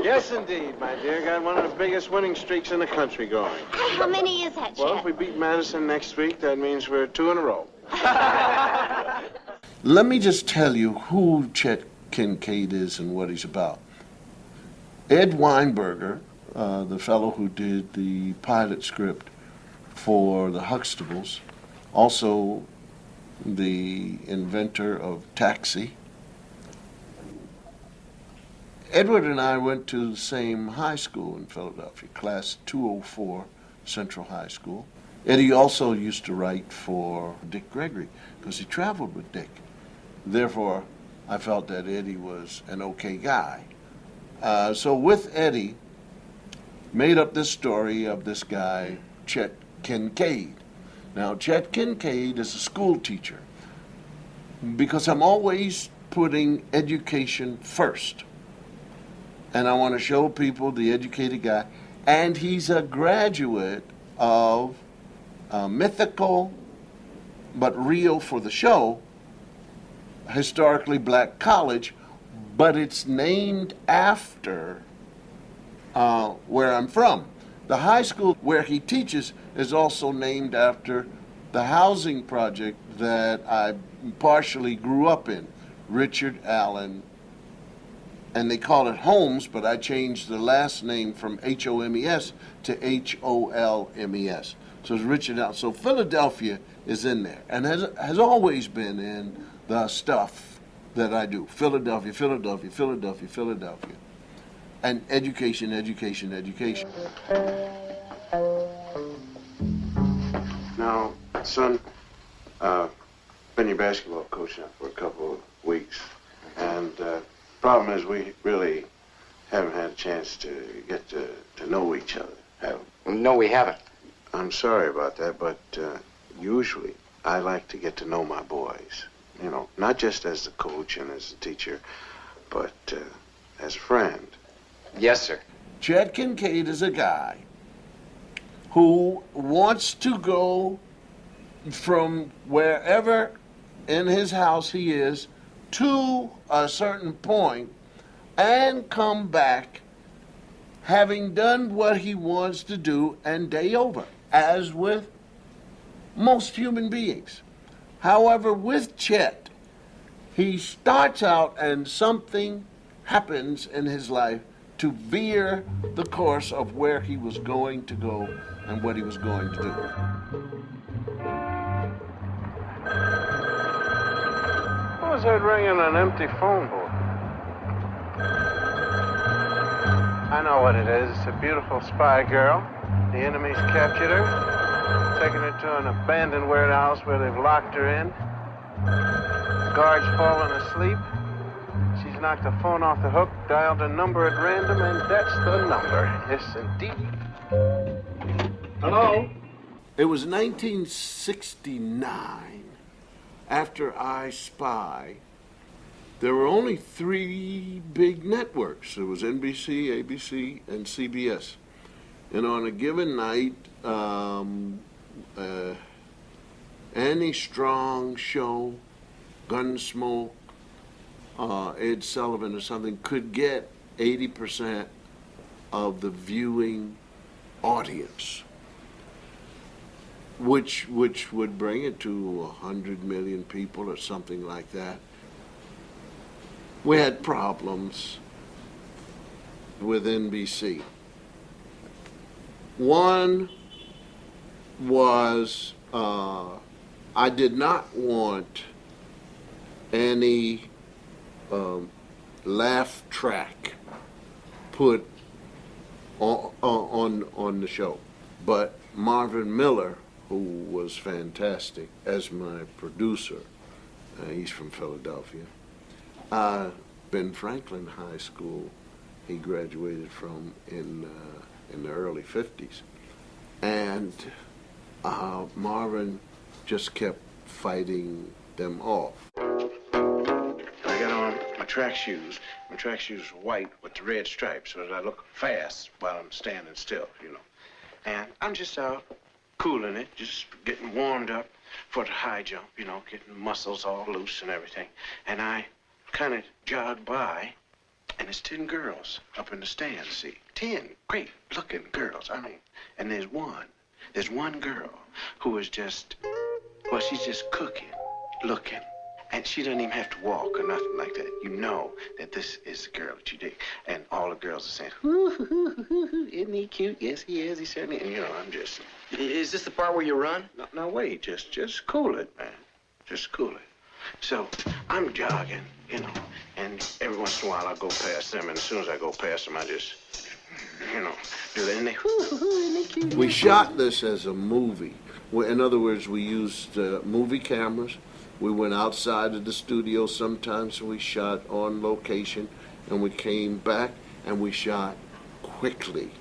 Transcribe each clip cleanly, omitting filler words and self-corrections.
Yes, indeed, my dear. Got one of the biggest winning streaks in the country going. How many is that, Chet? Well, if we beat Madison next week, that means we're 2 in a row. Let me just tell you who Chet Kincaid is and what he's about. Ed Weinberger, the fellow who did the pilot script for the Huxtables, also the inventor of Taxi. Edward and I went to the same high school in Philadelphia, class 204, Central High School. Eddie also used to write for Dick Gregory because he traveled with Dick. Therefore, I felt that Eddie was an okay guy. So with Eddie, made up this story of this guy, Chet Kincaid. Now, Chet Kincaid is a school teacher because I'm always putting education first. And I want to show people the educated guy. And he's a graduate of a mythical, but real for the show, historically black college, but it's named after where I'm from. The high school where he teaches is also named after the housing project that I partially grew up in, Richard Allen. And they call it Holmes, but I changed the last name from H-O-M-E-S to H-O-L-M-E-S. So it's Richard Allen. So Philadelphia is in there and has always been in the stuff that I do. Philadelphia, Philadelphia, Philadelphia, Philadelphia. And education, education, education. Now, son, been your basketball coach now for a couple of weeks. And problem is we really haven't had a chance to get to know each other, have we? No, we haven't. I'm sorry about that, but usually I like to get to know my boys. You know, not just as the coach and as the teacher, but as a friend. Yes, sir. Chet Kincaid is a guy who wants to go from wherever in his house he is to a certain point and come back having done what he wants to do and day over, as with most human beings. However, with Chet, he starts out and something happens in his life to veer the course of where he was going to go and what he was going to do. What was that ringing on an empty phone book? I know what it is. It's a beautiful spy girl. The enemy's captured her, taken her to an abandoned warehouse where they've locked her in. Guards fallen asleep. She's knocked the phone off the hook, dialed a number at random, and that's the number. Yes, indeed. Hello? It was 1969. After I Spy, there were only 3 big networks. There was NBC, ABC, and CBS. And on a given night, Annie Strong show, Gunsmoke, Ed Sullivan or something could get 80% of the viewing audience, which would bring it to 100 million people or something like that. We had problems with NBC. One was I did not want any laugh track put on the show, but Marvin Miller, who was fantastic as my producer, he's from Philadelphia. Ben Franklin High School he graduated from in the early 50s. And Marvin just kept fighting them off. I got on my track shoes. My track shoes were white with the red stripes so that I look fast while I'm standing still, you know. And I'm just out cooling it, just getting warmed up for the high jump, you know, getting muscles all loose and everything. And I kind of jogged by, and there's 10 girls up in the stands, see? 10 great-looking girls, I mean. And there's one girl who is just, well, she's just cooking, looking. And she doesn't even have to walk or nothing like that. You know that this is the girl that you dig. And all the girls are saying, "Ooh, isn't he cute? Yes, he is. He certainly is." And, you know, I'm just... Is this the part where you run? No, wait. Just cool it, man. Just cool it. So I'm jogging, you know, and every once in a while I go past them. And as soon as I go past them, I just, you know, do that. And they, isn't he cute? We shot this as a movie. In other words, we used movie cameras. We went outside of the studio sometimes, so we shot on location, and we came back and we shot quickly.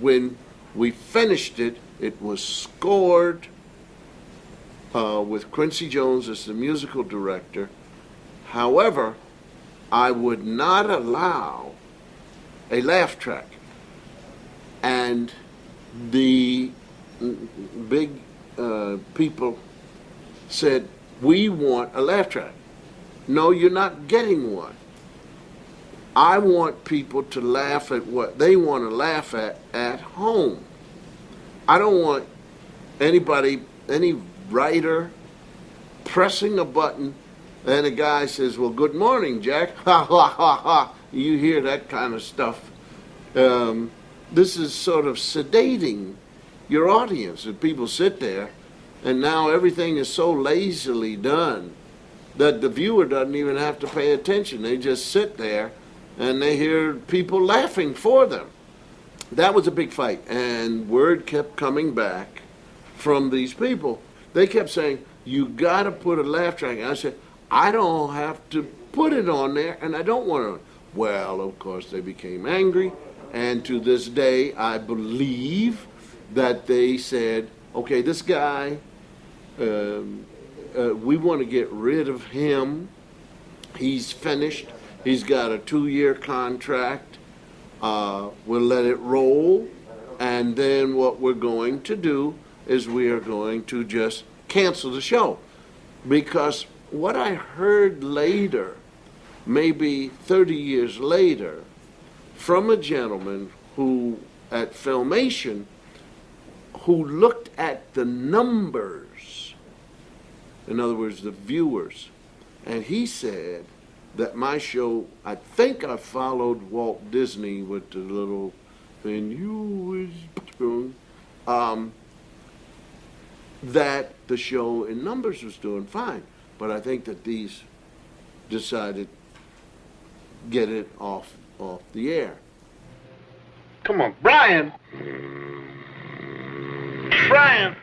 When we finished it, it was scored with Quincy Jones as the musical director. However, I would not allow a laugh track. And the big people said, "We want a laugh track." No, you're not getting one. I want people to laugh at what they want to laugh at home. I don't want anybody, any writer, pressing a button and a guy says, "Well, good morning, Jack." Ha, ha, ha, ha. You hear that kind of stuff. This is sort of sedating your audience. And people sit there, and now everything is so lazily done that the viewer doesn't even have to pay attention. They just sit there, and they hear people laughing for them. That was a big fight, and word kept coming back from these people. They kept saying, "You got to put a laugh track." And I said, "I don't have to put it on there, and I don't want to." Well, of course, they became angry, and to this day, I believe that they said, "Okay, this guy, we want to get rid of him. He's finished. He's got a 2-year contract. We'll let it roll, and then what we're going to do is we are going to just cancel the show." Because what I heard later, maybe 30 years later, from a gentleman who, at Filmation, who looked at the numbers, in other words, the viewers, and he said that my show, I think I followed Walt Disney with the little, "and you was," that the show in numbers was doing fine. But I think that these decided get it off the air. Come on, Brian! Brian!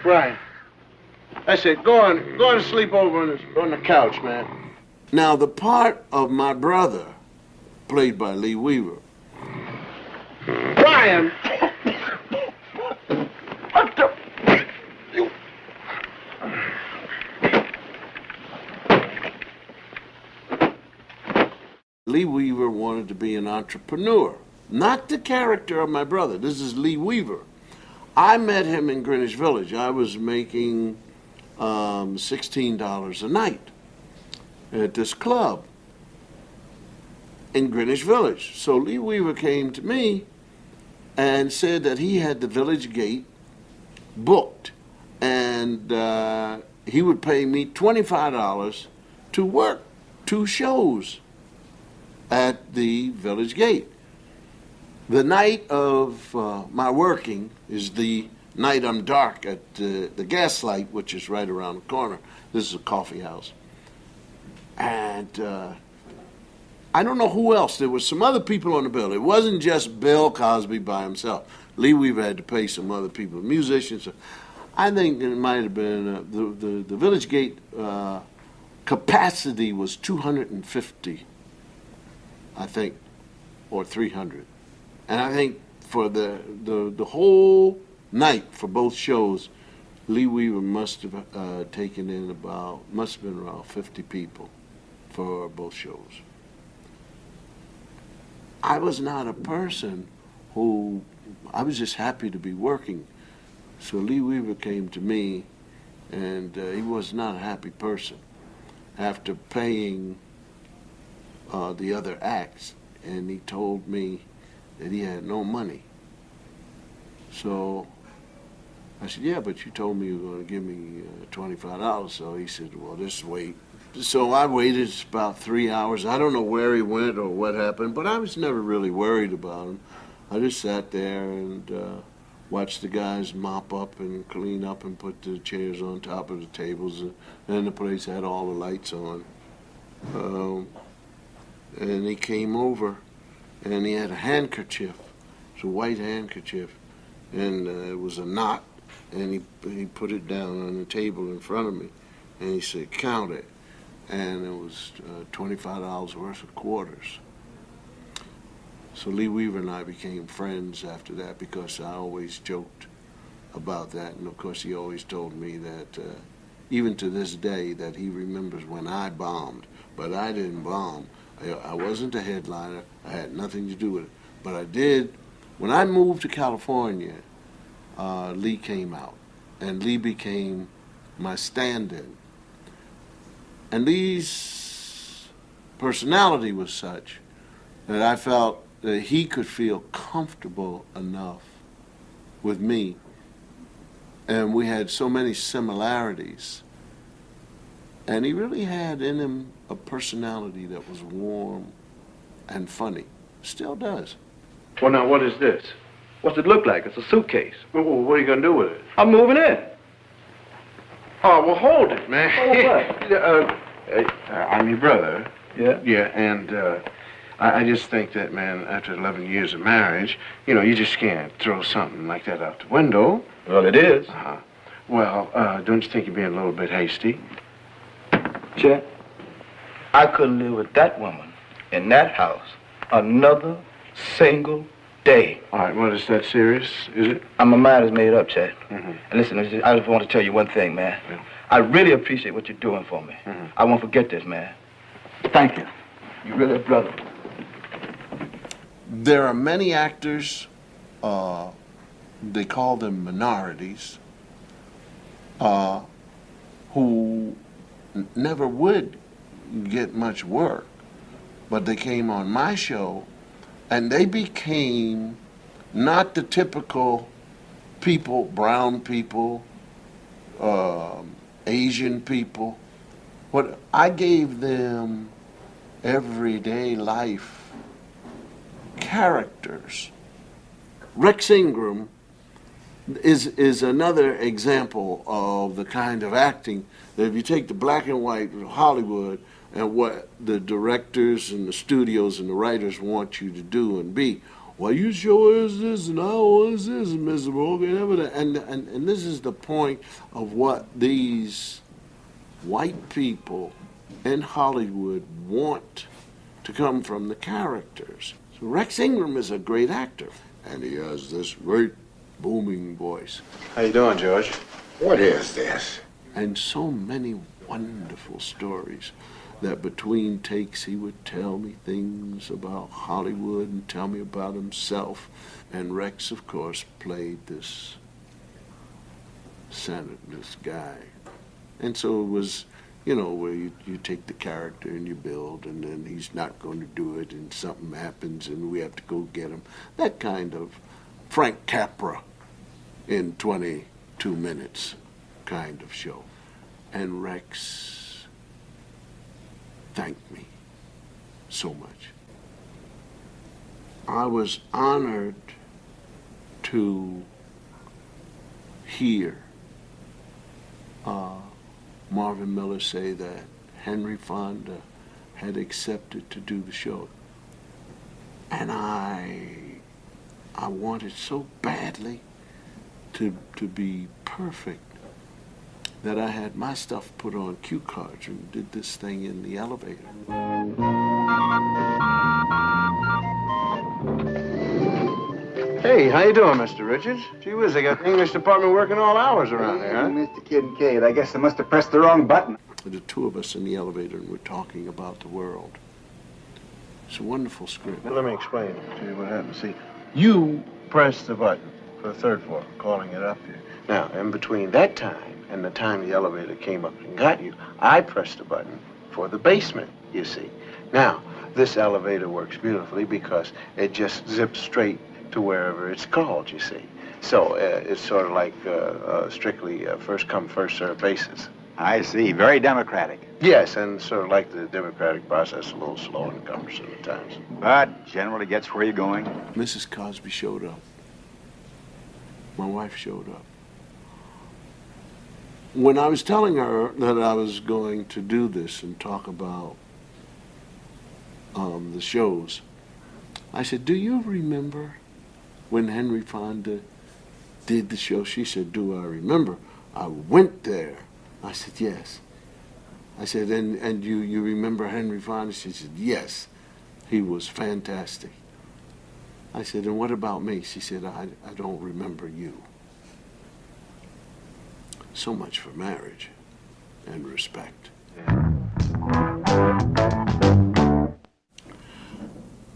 Brian. I said, go on and sleep over on the couch, man. Now, the part of my brother, played by Lee Weaver. Brian! What the? You. Lee Weaver wanted to be an entrepreneur, not the character of my brother. This is Lee Weaver. I met him in Greenwich Village. I was making $16 a night at this club in Greenwich Village. So Lee Weaver came to me and said that he had the Village Gate booked, and he would pay me $25 to work 2 shows at the Village Gate. The night of my working is the night I'm dark at the Gaslight, which is right around the corner. This is a coffee house. And I don't know who else. There was some other people on the bill. It wasn't just Bill Cosby by himself. Lee Weaver had to pay some other people, musicians. I think it might have been the Village Gate capacity was 250, I think, or 300, and I think for the whole night for both shows, Lee Weaver must have taken in must have been around 50 people for both shows. I was not a person I was just happy to be working. So Lee Weaver came to me, and he was not a happy person after paying the other acts, and he told me that he had no money. So I said, yeah, but you told me you were going to give me $25. So he said, well, just wait. So I waited about 3 hours. I don't know where he went or what happened, but I was never really worried about him. I just sat there and watched the guys mop up and clean up and put the chairs on top of the tables, and the place had all the lights on. And he came over, and he had a handkerchief. It's a white handkerchief, and it was a knot, and he put it down on the table in front of me, and he said, count it. And it was $25 worth of quarters. So Lee Weaver and I became friends after that because I always joked about that. And of course, he always told me that even to this day that he remembers when I bombed, but I didn't bomb. I wasn't a headliner. I had nothing to do with it. But I did. When I moved to California, Lee came out, and Lee became my stand-in. And Lee's personality was such that I felt that he could feel comfortable enough with me, and we had so many similarities. And he really had in him a personality that was warm and funny. Still does. Well, now, what is this? What's it look like? It's a suitcase. Well, what are you going to do with it? I'm moving in. Oh, well, hold it, man. Hold what? I'm your brother. Yeah? Yeah, and I just think that, man, after 11 years of marriage, you just can't throw something like that out the window. Well, it is. Uh-huh. Well, don't you think you're being a little bit hasty? Chet, I couldn't live with that woman in that house another single day. All right, well, is that serious, is it? My mind is made up, Chet. Mm-hmm. And listen, I just want to tell you one thing, man. Yeah. I really appreciate what you're doing for me. Mm-hmm. I won't forget this, man. Thank you. You're really a brother. There are many actors, they call them minorities, who never would get much work, but they came on my show and they became not the typical people, brown people, Asian people. What I gave them everyday life characters. Rex Ingram is another example of the kind of acting that if you take the black and white Hollywood and what the directors and the studios and the writers want you to do and be, well, you sure is this and I was this, Mr. Morgan, and this is the point of what these white people in Hollywood want to come from the characters. So Rex Ingram is a great actor, and he has this great booming voice. How you doing, George? What is this? And so many wonderful stories that between takes he would tell me things about Hollywood and tell me about himself. And Rex, of course, played this senator, this guy. And so it was, where you take the character and you build, and then he's not going to do it, and something happens, and we have to go get him. That kind of Frank Capra in 22 minutes kind of show. And Rex thanked me so much. I was honored to hear Marvin Miller say that Henry Fonda had accepted to do the show. And I wanted so badly to be perfect that I had my stuff put on cue cards and did this thing in the elevator. Hey, how you doing, Mr. Richards? Gee whiz, they got the English department working all hours around here, huh? Mr. Kincaid, I guess they must have pressed the wrong button. The two of us in the elevator, and we're talking about the world. It's a wonderful script. Let me explain to you what happened. See, you pressed the button for the third floor, calling it up here. Now, in between that time and the time the elevator came up and got you, I pressed the button for the basement, you see. Now, this elevator works beautifully because it just zips straight to wherever it's called, you see. So it's sort of like strictly first come, first served basis. I see. Very democratic. Yes, and sort of like the democratic process, a little slow and cumbersome at times. But generally gets where you're going. Mrs. Cosby showed up. My wife showed up. When I was telling her that I was going to do this and talk about the shows, I said, "Do you remember when Henry Fonda did the show?" She said, "Do I remember? I went there." I said, "Yes." I said, and you remember Henry Fonda? She said, "Yes, he was fantastic." I said, "And what about me?" She said, I don't remember you." So much for marriage and respect.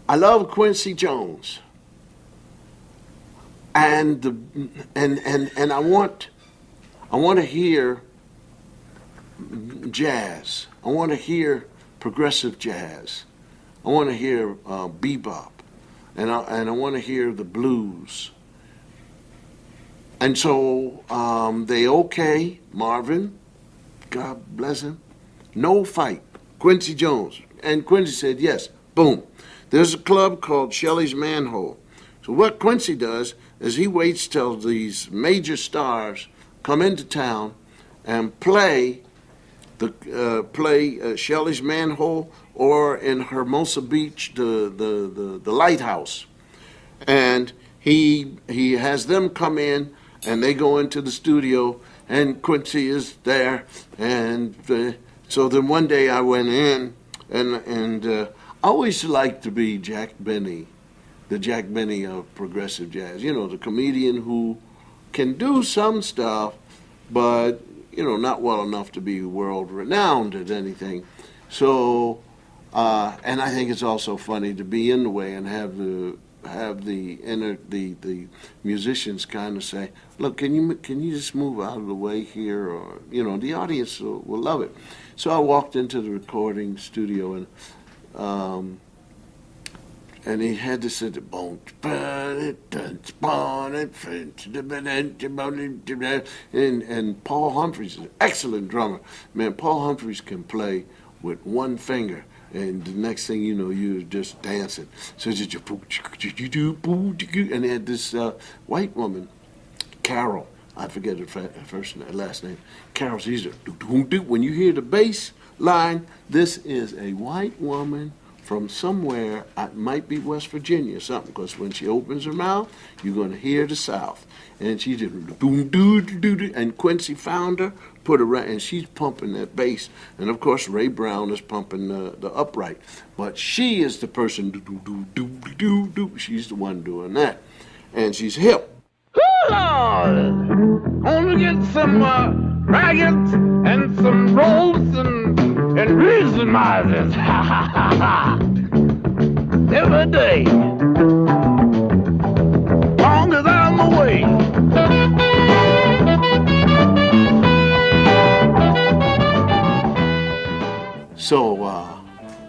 I love Quincy Jones. And I want to hear jazz. I want to hear progressive jazz. I want to hear bebop, and I want to hear the blues. And so they okay, Marvin, God bless him, no fight, Quincy Jones. And Quincy said yes, boom. There's a club called Shelley's Manhole. So what Quincy does is he waits till these major stars come into town and play Shelley's Manhole, or in Hermosa Beach, the Lighthouse. And he has them come in, and they go into the studio, and Quincy is there. And so then one day I went in, and I always liked to be Jack Benny, the Jack Benny of progressive jazz. You know, the comedian who can do some stuff, but not well enough to be world renowned at anything. So, and I think it's also funny to be in the way and have the musicians kind of say, "Look, can you just move out of the way here?" Or the audience will love it. So I walked into the recording studio, and he had to say the bone, and Paul Humphreys is an excellent drummer. Man, Paul Humphreys can play with one finger, and the next thing you know, you're just dancing. So and they had this white woman, Carol. I forget her first and last name. Carol. She's when you hear the bass line, this is a white woman from somewhere, it might be West Virginia or something, because when she opens her mouth, you're going to hear the South. And she did and Quincy found her, put her right, and she's pumping that bass. And of course, Ray Brown is pumping the upright. But she is the person, she's the one doing that. And she's hip. Lord! Only get some raggets and some rolls and reason misers. Ha ha ha ha! Every day. Long as I'm away. So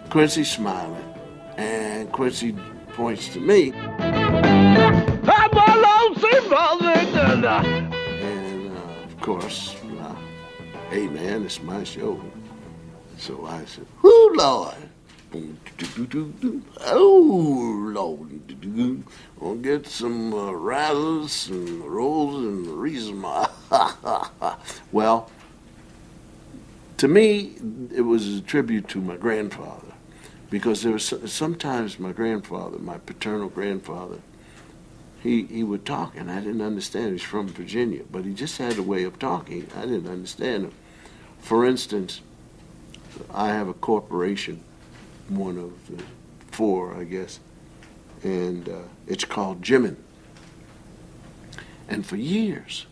Quincy's smiling, and Quincy points to me. And of course, hey man, it's my show. So I said, "Oh Lord, oh Lord, I'll get some rattles and rolls and the reason why." Well, to me, it was a tribute to my grandfather, because there was sometimes my grandfather, my paternal grandfather, he would talk, and I didn't understand. He's from Virginia, but he just had a way of talking. I didn't understand him. For instance, I have a corporation, one of the four, I guess, and it's called Jimin. And for years,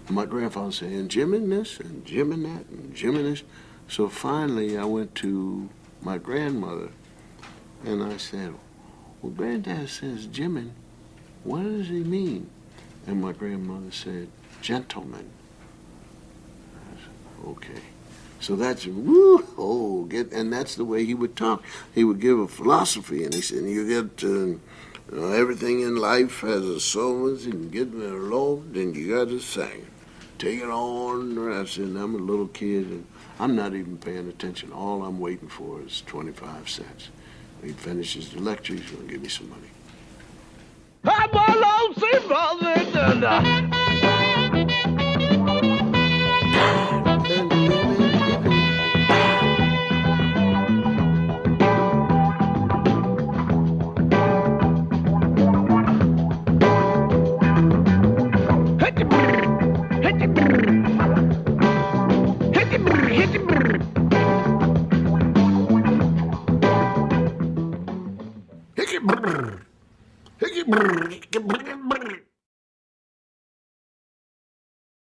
my grandfather said, and Jimin this, and Jimin that, and Jimin this. So finally, I went to my grandmother, and I said, well, Granddad says Jimin, what does he mean? And my grandmother said, gentleman. I said, okay. So that's, and that's the way he would talk. He would give a philosophy, and he said, you get, everything in life has a soul, and get in a load, then you got to sing. Take it on. I said, I'm a little kid, and I'm not even paying attention. All I'm waiting for is 25 cents. When he finishes the lecture, he's going to give me some money. Hickey brr, hickey brr, hickey brr, brr.